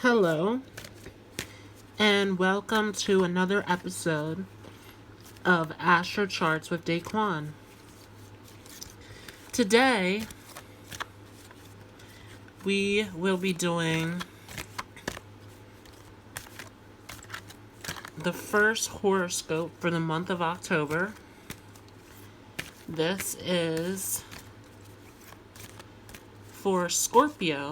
Hello, and welcome to another episode of Astro Charts with Daquan. Today, we will be doing the first horoscope for the month of October. This is for Scorpio.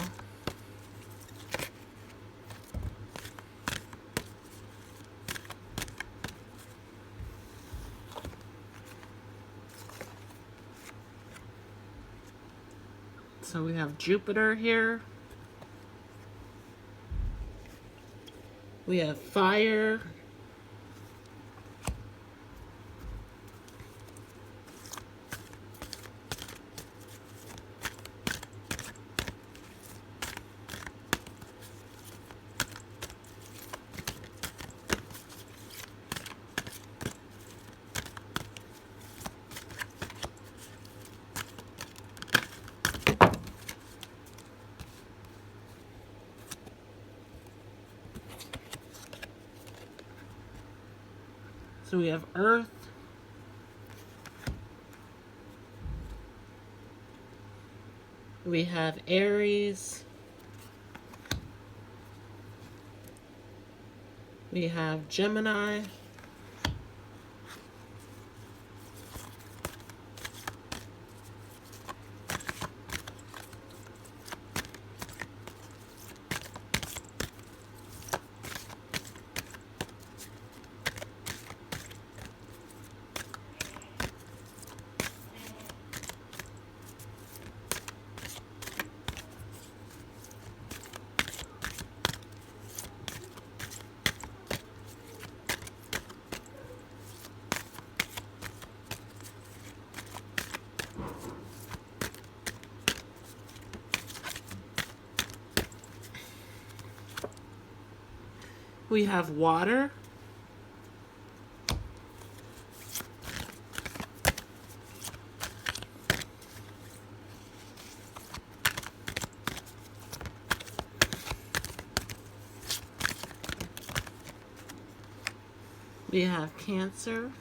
So we have Jupiter here. We have fire. So we have Earth. We have Aries. We have Gemini. We have water. We have Cancer.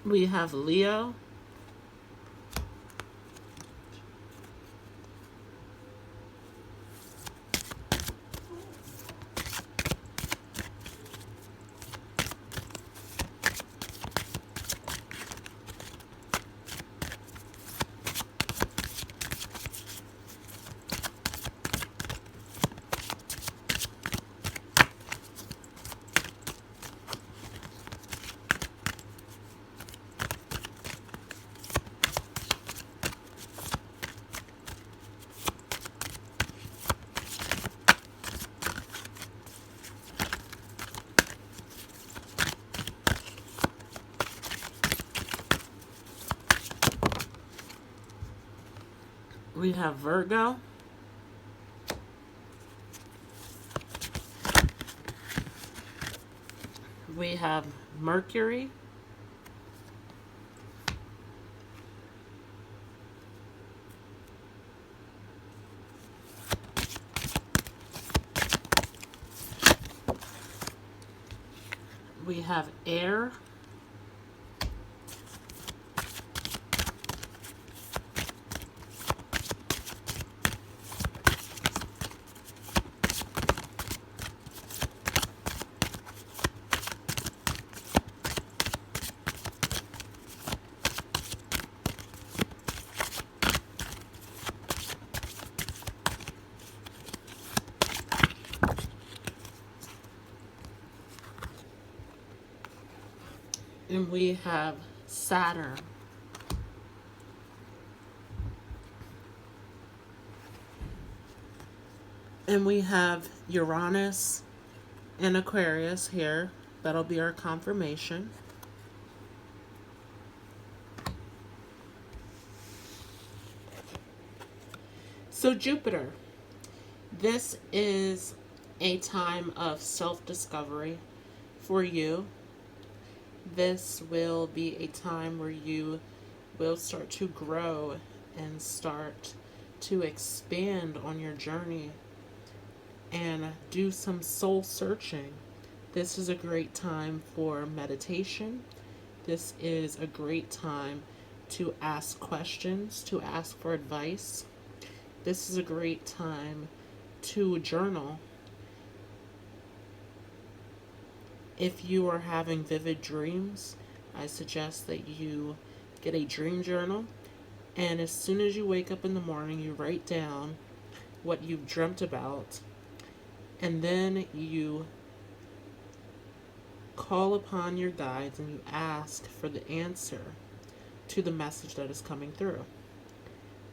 We have Leo. We have Virgo. We have Mercury. We have air. And we have Saturn. And we have Uranus and Aquarius here. That'll be our confirmation. So Jupiter, this is a time of self-discovery for you. This will be a time where you will start to grow and start to expand on your journey and do some soul searching. This is a great time for meditation. This is a great time to ask questions, to ask for advice. This is a great time to journal. If you are having vivid dreams, I suggest that you get a dream journal, and as soon as you wake up in the morning, you write down what you've dreamt about, and then you call upon your guides and you ask for the answer to the message that is coming through.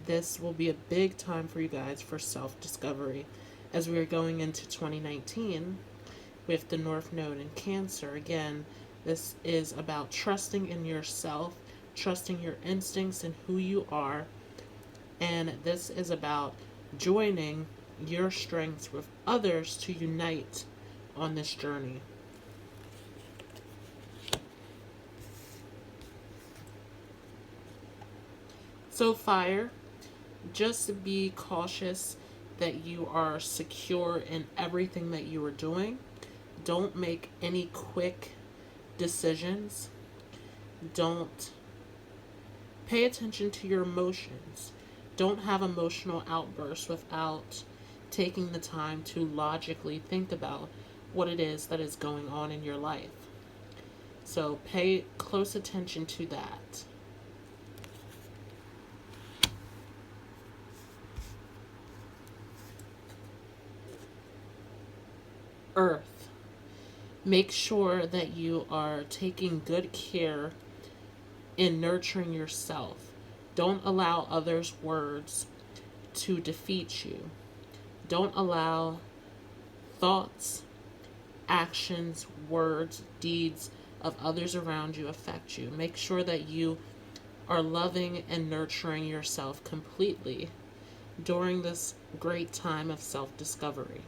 This will be a big time for you guys for self-discovery as we are going into 2019 with the North Node in Cancer. Again, this is about trusting in yourself, trusting your instincts and who you are, and this is about joining your strengths with others to unite on this journey. So fire, just be cautious that you are secure in everything that you are doing. Don't make any quick decisions. Don't pay attention to your emotions. Don't have emotional outbursts without taking the time to logically think about what it is that is going on in your life. So pay close attention to that. Earth. Make sure that you are taking good care in nurturing yourself. Don't allow others' words to defeat you. Don't allow thoughts, actions, words, deeds of others around you affect you. Make sure that you are loving and nurturing yourself completely during this great time of self-discovery.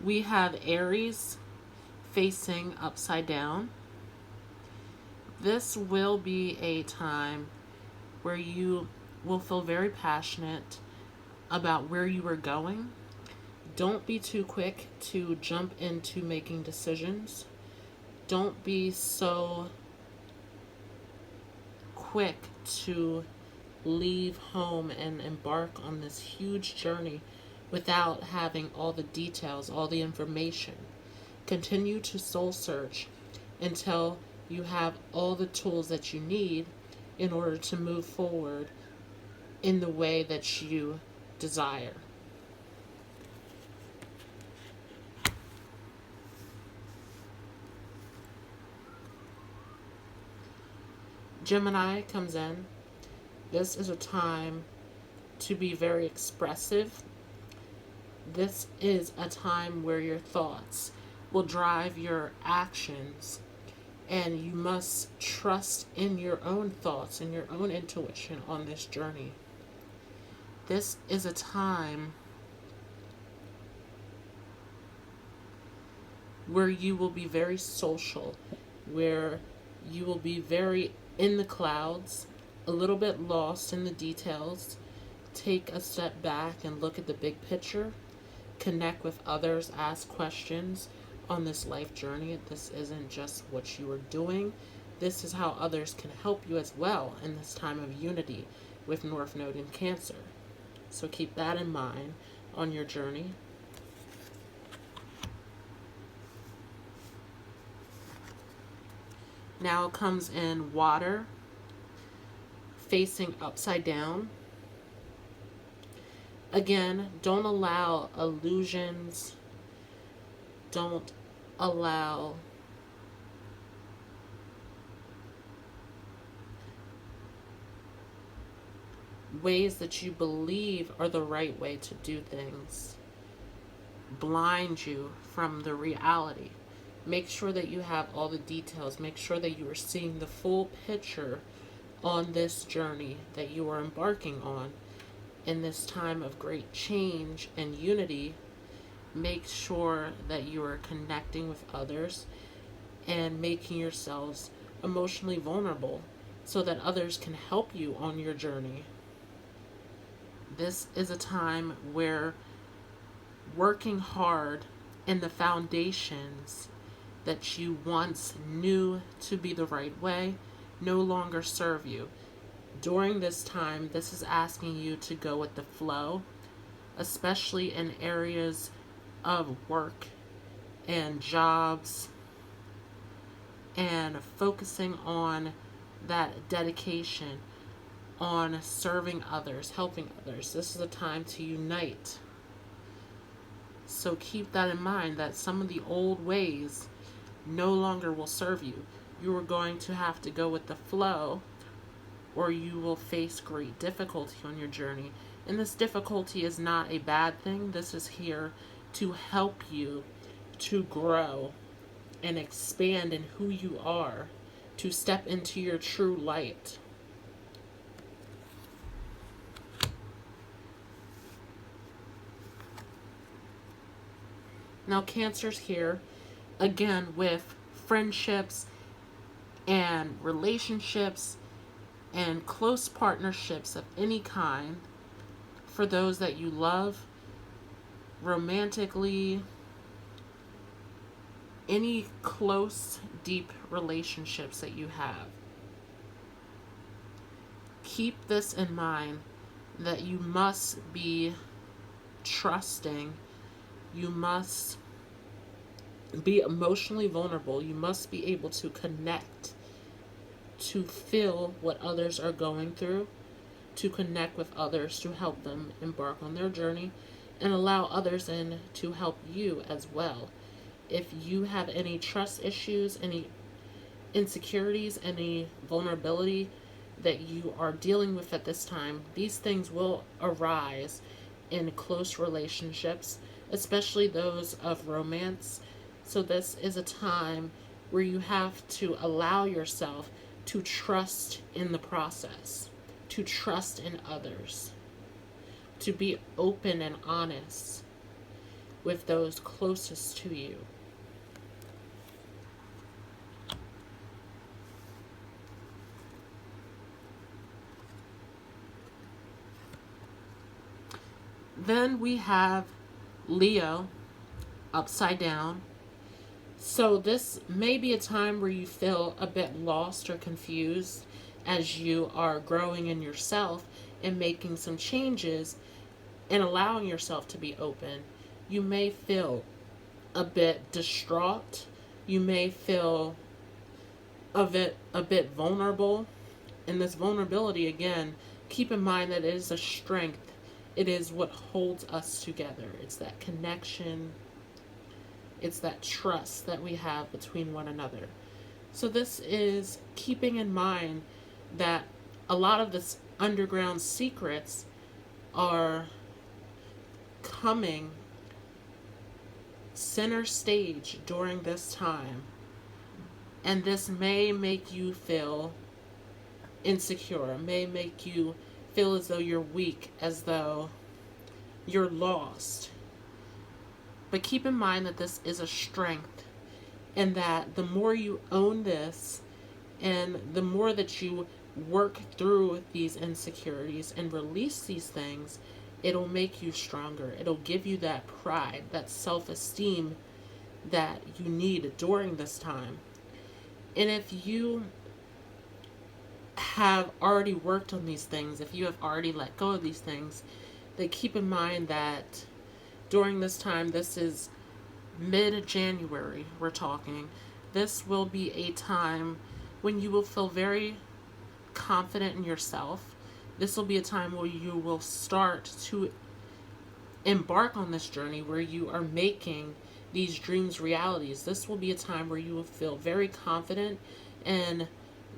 We have Aries facing upside down. This will be a time where you will feel very passionate about where you are going. Don't be too quick to jump into making decisions. Don't be so quick to leave home and embark on this huge journey without having all the details, all the information. Continue to soul search until you have all the tools that you need in order to move forward in the way that you desire. Gemini comes in. This is a time to be very expressive. This is a time where your thoughts will drive your actions, and you must trust in your own thoughts and your own intuition on this journey. This is a time where you will be very social, where you will be very in the clouds, a little bit lost in the details. Take a step back and look at the big picture. Connect with others, ask questions on this life journey. This isn't just what you are doing. This is how others can help you as well in this time of unity with North Node in Cancer. So keep that in mind on your journey. Now it comes in water, facing upside down. Again, don't allow illusions, don't allow ways that you believe are the right way to do things blind you from the reality. Make sure that you have all the details. Make sure that you are seeing the full picture on this journey that you are embarking on in this time of great change and unity. Make sure that you are connecting with others and making yourselves emotionally vulnerable so that others can help you on your journey. This is a time where working hard in the foundations that you once knew to be the right way no longer serve you. During this time, this is asking you to go with the flow, especially in areas of work and jobs, and focusing on that dedication, on serving others, helping others. This is a time to unite. So keep that in mind, that some of the old ways no longer will serve you. You are going to have to go with the flow, or you will face great difficulty on your journey. And this difficulty is not a bad thing. This is here to help you to grow and expand in who you are, to step into your true light. Now, Cancer's here again with friendships and relationships and close partnerships of any kind for those that you love, romantically, any close, deep relationships that you have. Keep this in mind, that you must be trusting, you must be emotionally vulnerable, you must be able to connect, to feel what others are going through, to connect with others, to help them embark on their journey, and allow others in to help you as well. If you have any trust issues, any insecurities, any vulnerability that you are dealing with at this time, these things will arise in close relationships, especially those of romance. So this is a time where you have to allow yourself to trust in the process, to trust in others, to be open and honest with those closest to you. Then we have Leo upside down. So this may be a time where you feel a bit lost or confused as you are growing in yourself and making some changes and allowing yourself to be open. You may feel a bit distraught. You may feel a bit vulnerable. And this vulnerability, again, keep in mind that it is a strength. It is what holds us together. It's that connection. It's that trust that we have between one another. So this is keeping in mind that a lot of this underground secrets are coming center stage during this time. And this may make you feel insecure, may make you feel as though you're weak, as though you're lost. But keep in mind that this is a strength, and that the more you own this and the more that you work through these insecurities and release these things, it'll make you stronger. It'll give you that pride, that self-esteem that you need during this time. And if you have already worked on these things, if you have already let go of these things, then keep in mind that during this time, this is mid-January, we're talking, this will be a time when you will feel very confident in yourself. This will be a time where you will start to embark on this journey where you are making these dreams realities. This will be a time where you will feel very confident and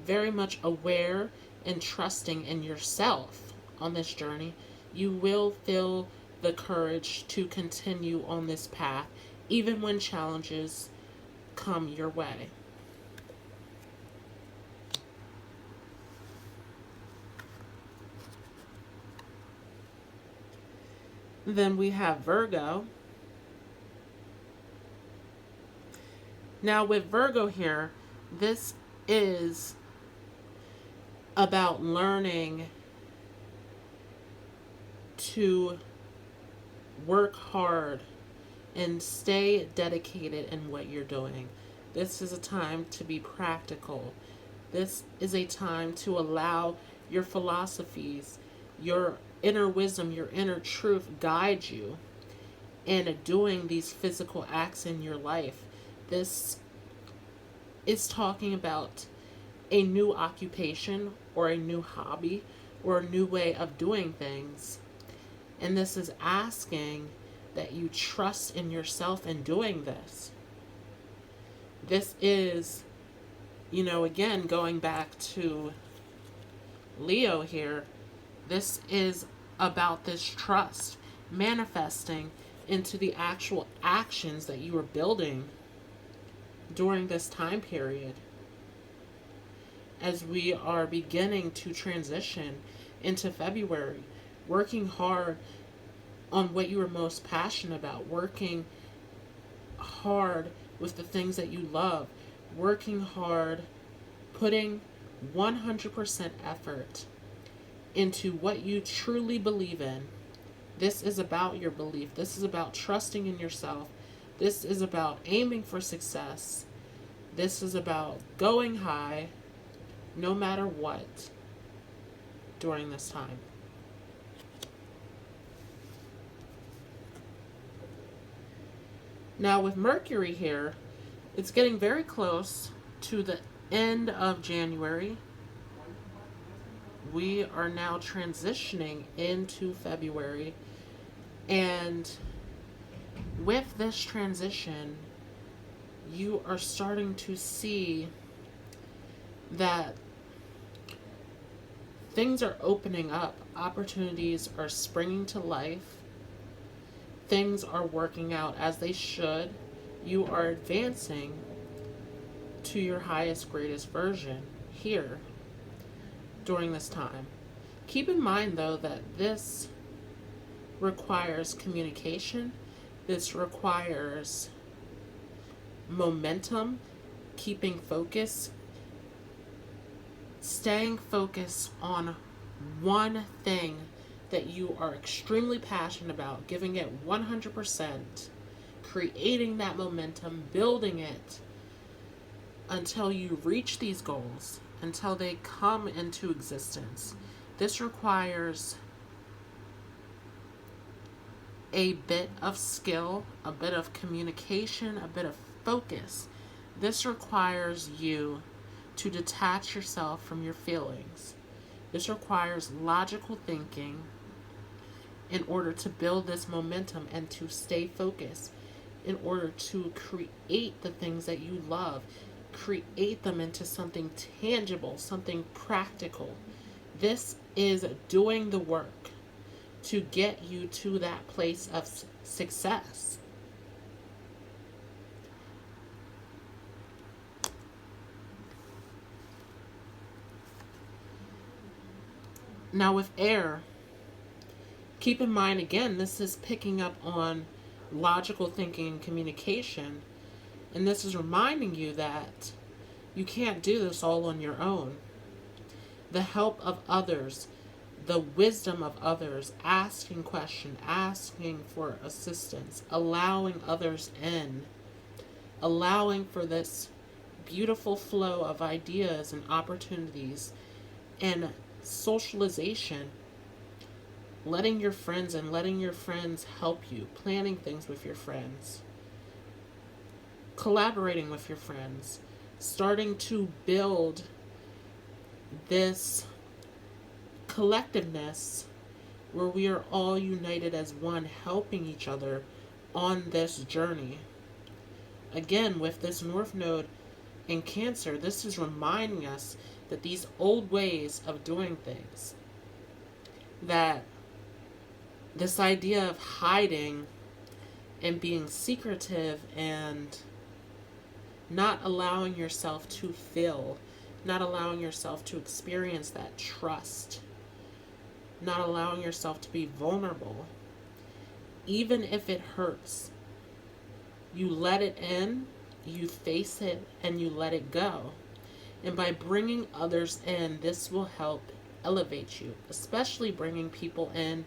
very much aware and trusting in yourself on this journey. You will feel the courage to continue on this path, even when challenges come your way. Then we have Virgo. Now with Virgo here, this is about learning to work hard and stay dedicated in what you're doing. This is a time to be practical. This is a time to allow your philosophies, your inner wisdom, your inner truth guide you in doing these physical acts in your life. This is talking about a new occupation or a new hobby or a new way of doing things. And this is asking that you trust in yourself in doing this. This is, again, going back to Leo here, this is about this trust manifesting into the actual actions that you are building during this time period, as we are beginning to transition into February, working hard on what you are most passionate about, working hard with the things that you love, working hard, putting 100% effort into what you truly believe in. This is about your belief. This is about trusting in yourself. This is about aiming for success. This is about going high no matter what during this time. Now with Mercury here, it's getting very close to the end of January. We are now transitioning into February, and with this transition, you are starting to see that things are opening up, opportunities are springing to life, things are working out as they should. You are advancing to your highest, greatest version here during this time. Keep in mind, though, that this requires communication. This requires momentum, keeping focus, staying focused on one thing that you are extremely passionate about, giving it 100%, creating that momentum, building it until you reach these goals, until they come into existence. This requires a bit of skill, a bit of communication, a bit of focus. This requires you to detach yourself from your feelings. This requires logical thinking in order to build this momentum and to stay focused, in order to create the things that you love, create them into something tangible, something practical. This is doing the work to get you to that place of success. Now with air, keep in mind, again, this is picking up on logical thinking and communication. And this is reminding you that you can't do this all on your own. The help of others, the wisdom of others, asking questions, asking for assistance, allowing others in, allowing for this beautiful flow of ideas and opportunities and socialization, letting your friends help you, planning things with your friends, collaborating with your friends, starting to build this collectiveness where we are all united as one, helping each other on this journey. Again, with this North Node in Cancer, this is reminding us that these old ways of doing things, that this idea of hiding and being secretive and not allowing yourself to feel, not allowing yourself to experience that trust, not allowing yourself to be vulnerable, even if it hurts. You let it in, you face it, and you let it go. And by bringing others in, this will help elevate you, especially bringing people in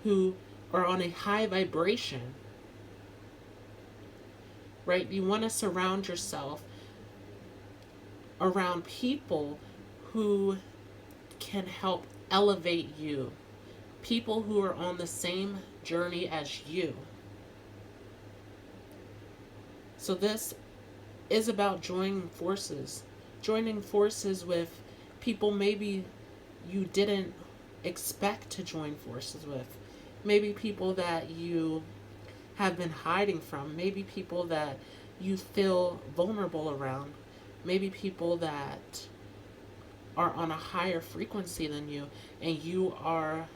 who are on a high vibration, right? You want to surround yourself around people who can help elevate you, people who are on the same journey as you. So this is about joining forces with people maybe you didn't expect to join forces with, maybe people that you have been hiding from, maybe people that you feel vulnerable around, maybe people that are on a higher frequency than you, and you are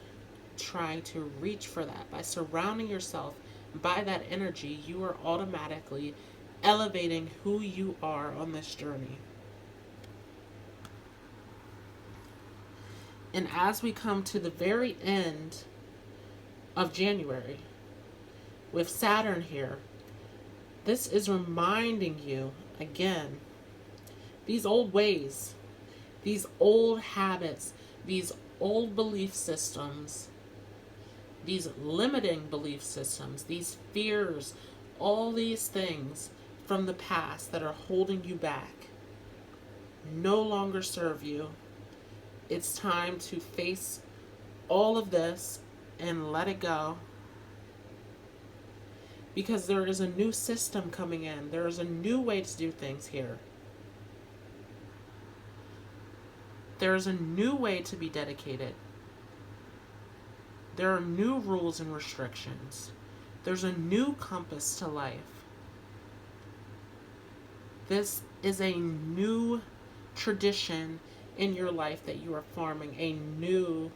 trying to reach for that. By surrounding yourself by that energy, you are automatically elevating who you are on this journey. And as we come to the very end of January, with Saturn here, this is reminding you again, these old ways, these old habits, these old belief systems, these limiting belief systems, these fears, all these things from the past that are holding you back no longer serve you. It's time to face all of this and let it go. Because there is a new system coming in. There is a new way to do things here. There is a new way to be dedicated. There are new rules and restrictions. There's a new compass to life. This is a new tradition in your life that you are forming, a new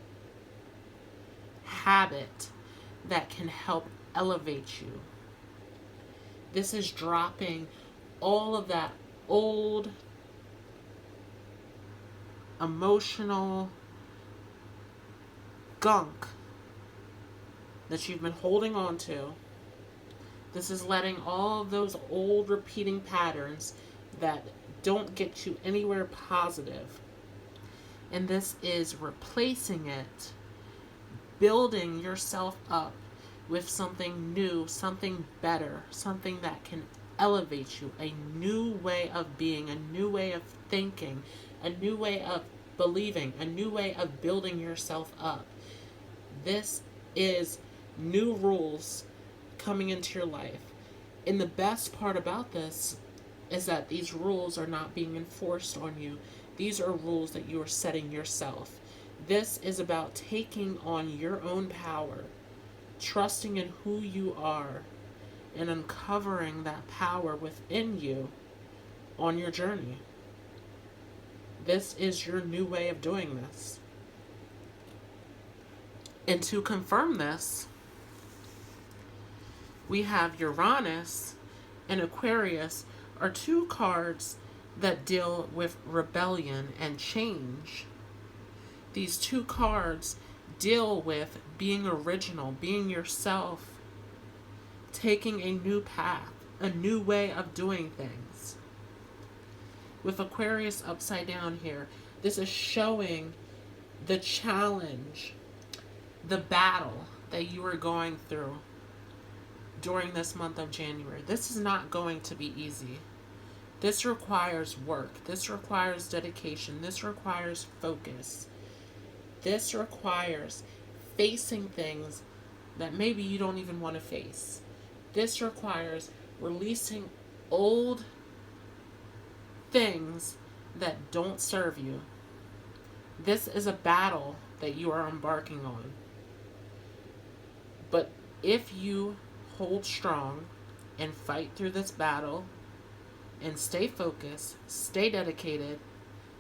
habit that can help elevate you. This is dropping all of that old emotional gunk that you've been holding on to. This is letting all of those old repeating patterns that don't get you anywhere positive. And this is replacing it, building yourself up with something new, something better, something that can elevate you, a new way of being, a new way of thinking, a new way of believing, a new way of building yourself up. This is new rules coming into your life. And the best part about this is that these rules are not being enforced on you. These are rules that you are setting yourself. This is about taking on your own power, trusting in who you are, and uncovering that power within you on your journey. This is your new way of doing this. And to confirm this, we have Uranus and Aquarius are two cards that deal with rebellion and change. These two cards deal with being original, being yourself, taking a new path, a new way of doing things. With Aquarius upside down here, this is showing the challenge, the battle that you are going through during this month of January. This is not going to be easy. This requires work. This requires dedication. This requires focus. This requires facing things that maybe you don't even want to face. This requires releasing old things that don't serve you. This is a battle that you are embarking on. But if you hold strong and fight through this battle and stay focused, stay dedicated,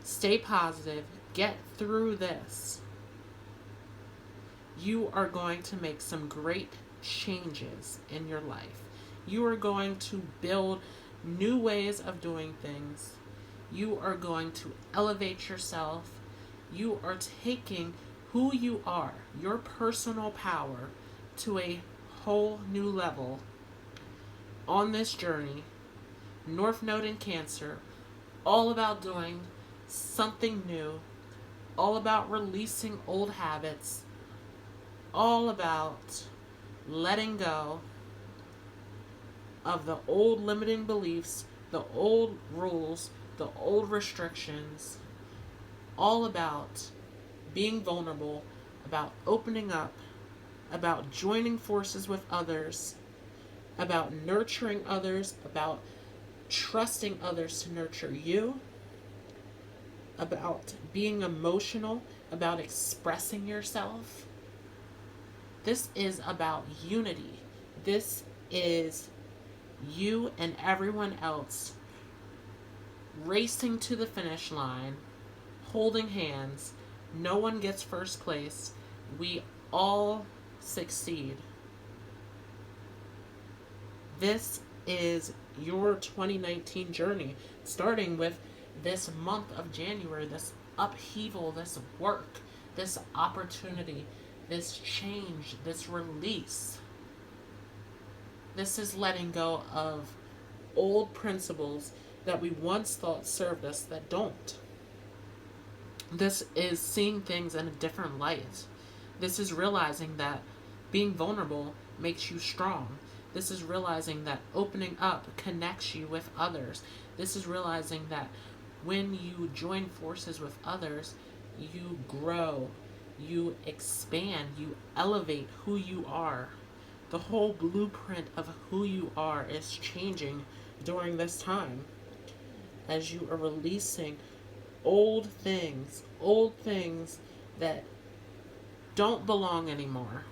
stay positive, get through this, you are going to make some great changes in your life. You are going to build new ways of doing things. You are going to elevate yourself. You are taking who you are, your personal power, to a whole new level on this journey. North Node in Cancer, all about doing something new, all about releasing old habits, all about letting go of the old limiting beliefs, the old rules, the old restrictions, all about being vulnerable, about opening up, about joining forces with others, about nurturing others, about trusting others to nurture you, about being emotional, about expressing yourself. This is about unity. This is you and everyone else racing to the finish line, holding hands. No one gets first place. We all succeed. This is your 2019 journey, starting with this month of January, this upheaval, this work, this opportunity, this change, this release. This is letting go of old principles that we once thought served us that don't. This is seeing things in a different light. This is realizing that being vulnerable makes you strong. This is realizing that opening up connects you with others. This is realizing that when you join forces with others, you grow, you expand, you elevate who you are. The whole blueprint of who you are is changing during this time as you are releasing old things that don't belong anymore.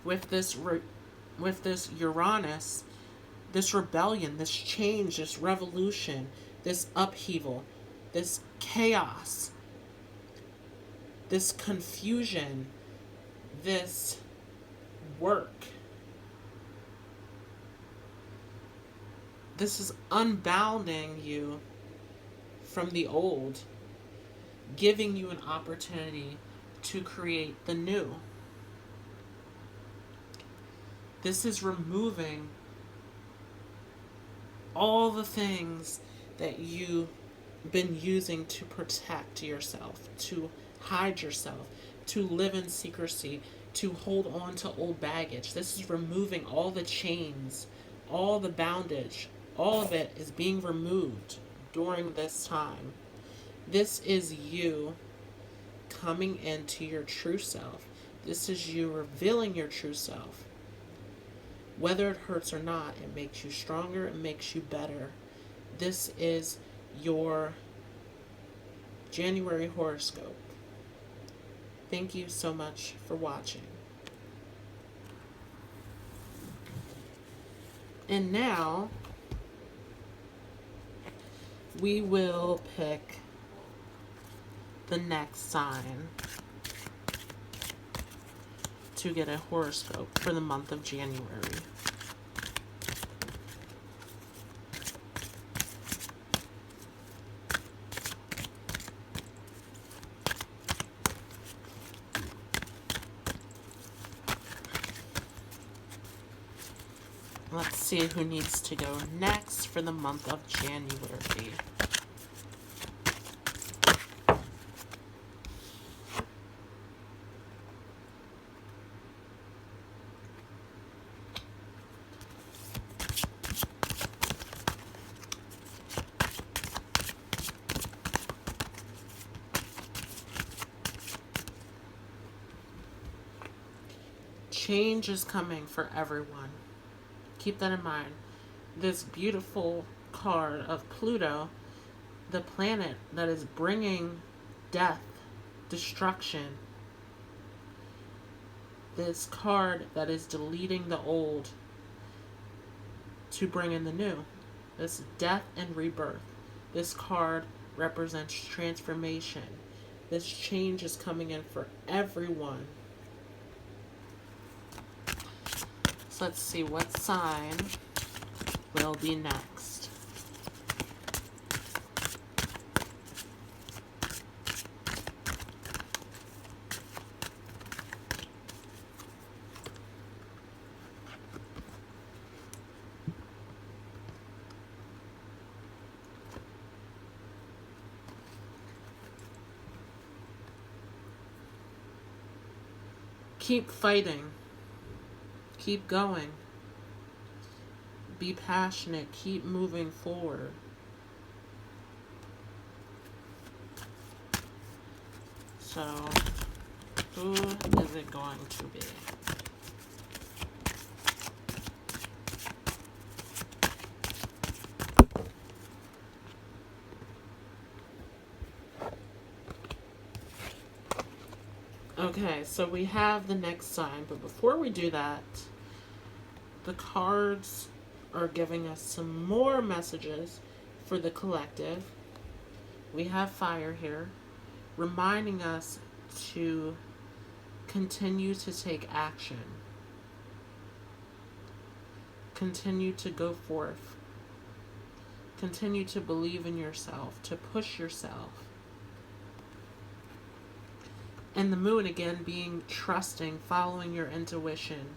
With this Uranus, this rebellion, this change, this revolution, this upheaval, this chaos, this confusion, this work. This is unbounding you from the old, giving you an opportunity to create the new. This is removing all the things that you've been using to protect yourself, to hide yourself, to live in secrecy, to hold on to old baggage. This is removing all the chains, all the bondage. All of it is being removed during this time. This is you coming into your true self. This is you revealing your true self. Whether it hurts or not, it makes you stronger, it makes you better. This is your January horoscope. Thank you so much for watching. And now, we will pick the next sign to get a horoscope for the month of January. Let's see who needs to go next for the month of January. Change is coming for everyone. Keep that in mind. This beautiful card of Pluto, the planet that is bringing death, destruction, this card that is deleting the old to bring in the new. This death and rebirth. This card represents transformation. This change is coming in for everyone. So let's see what sign will be next. Keep fighting. Keep going. Be passionate. Keep moving forward. So, who is it going to be? Okay, so we have the next sign, but before we do that, the cards are giving us some more messages for the collective. We have fire here, reminding us to continue to take action. Continue to go forth. Continue to believe in yourself, to push yourself. And the moon again being trusting, following your intuition,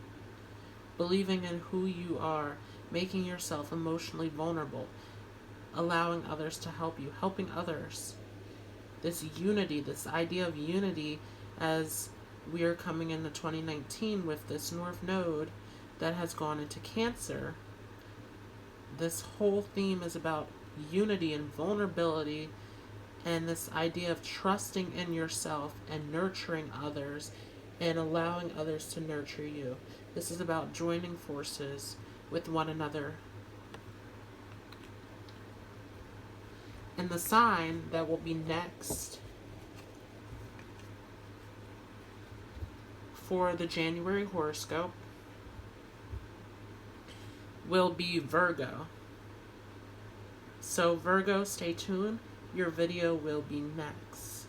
believing in who you are, making yourself emotionally vulnerable, allowing others to help you, helping others. This unity, this idea of unity as we are coming into 2019 with this North Node that has gone into Cancer. This whole theme is about unity and vulnerability, and this idea of trusting in yourself and nurturing others and allowing others to nurture you. This is about joining forces with one another. And the sign that will be next for the January horoscope will be Virgo. So Virgo, stay tuned. Your video will be next.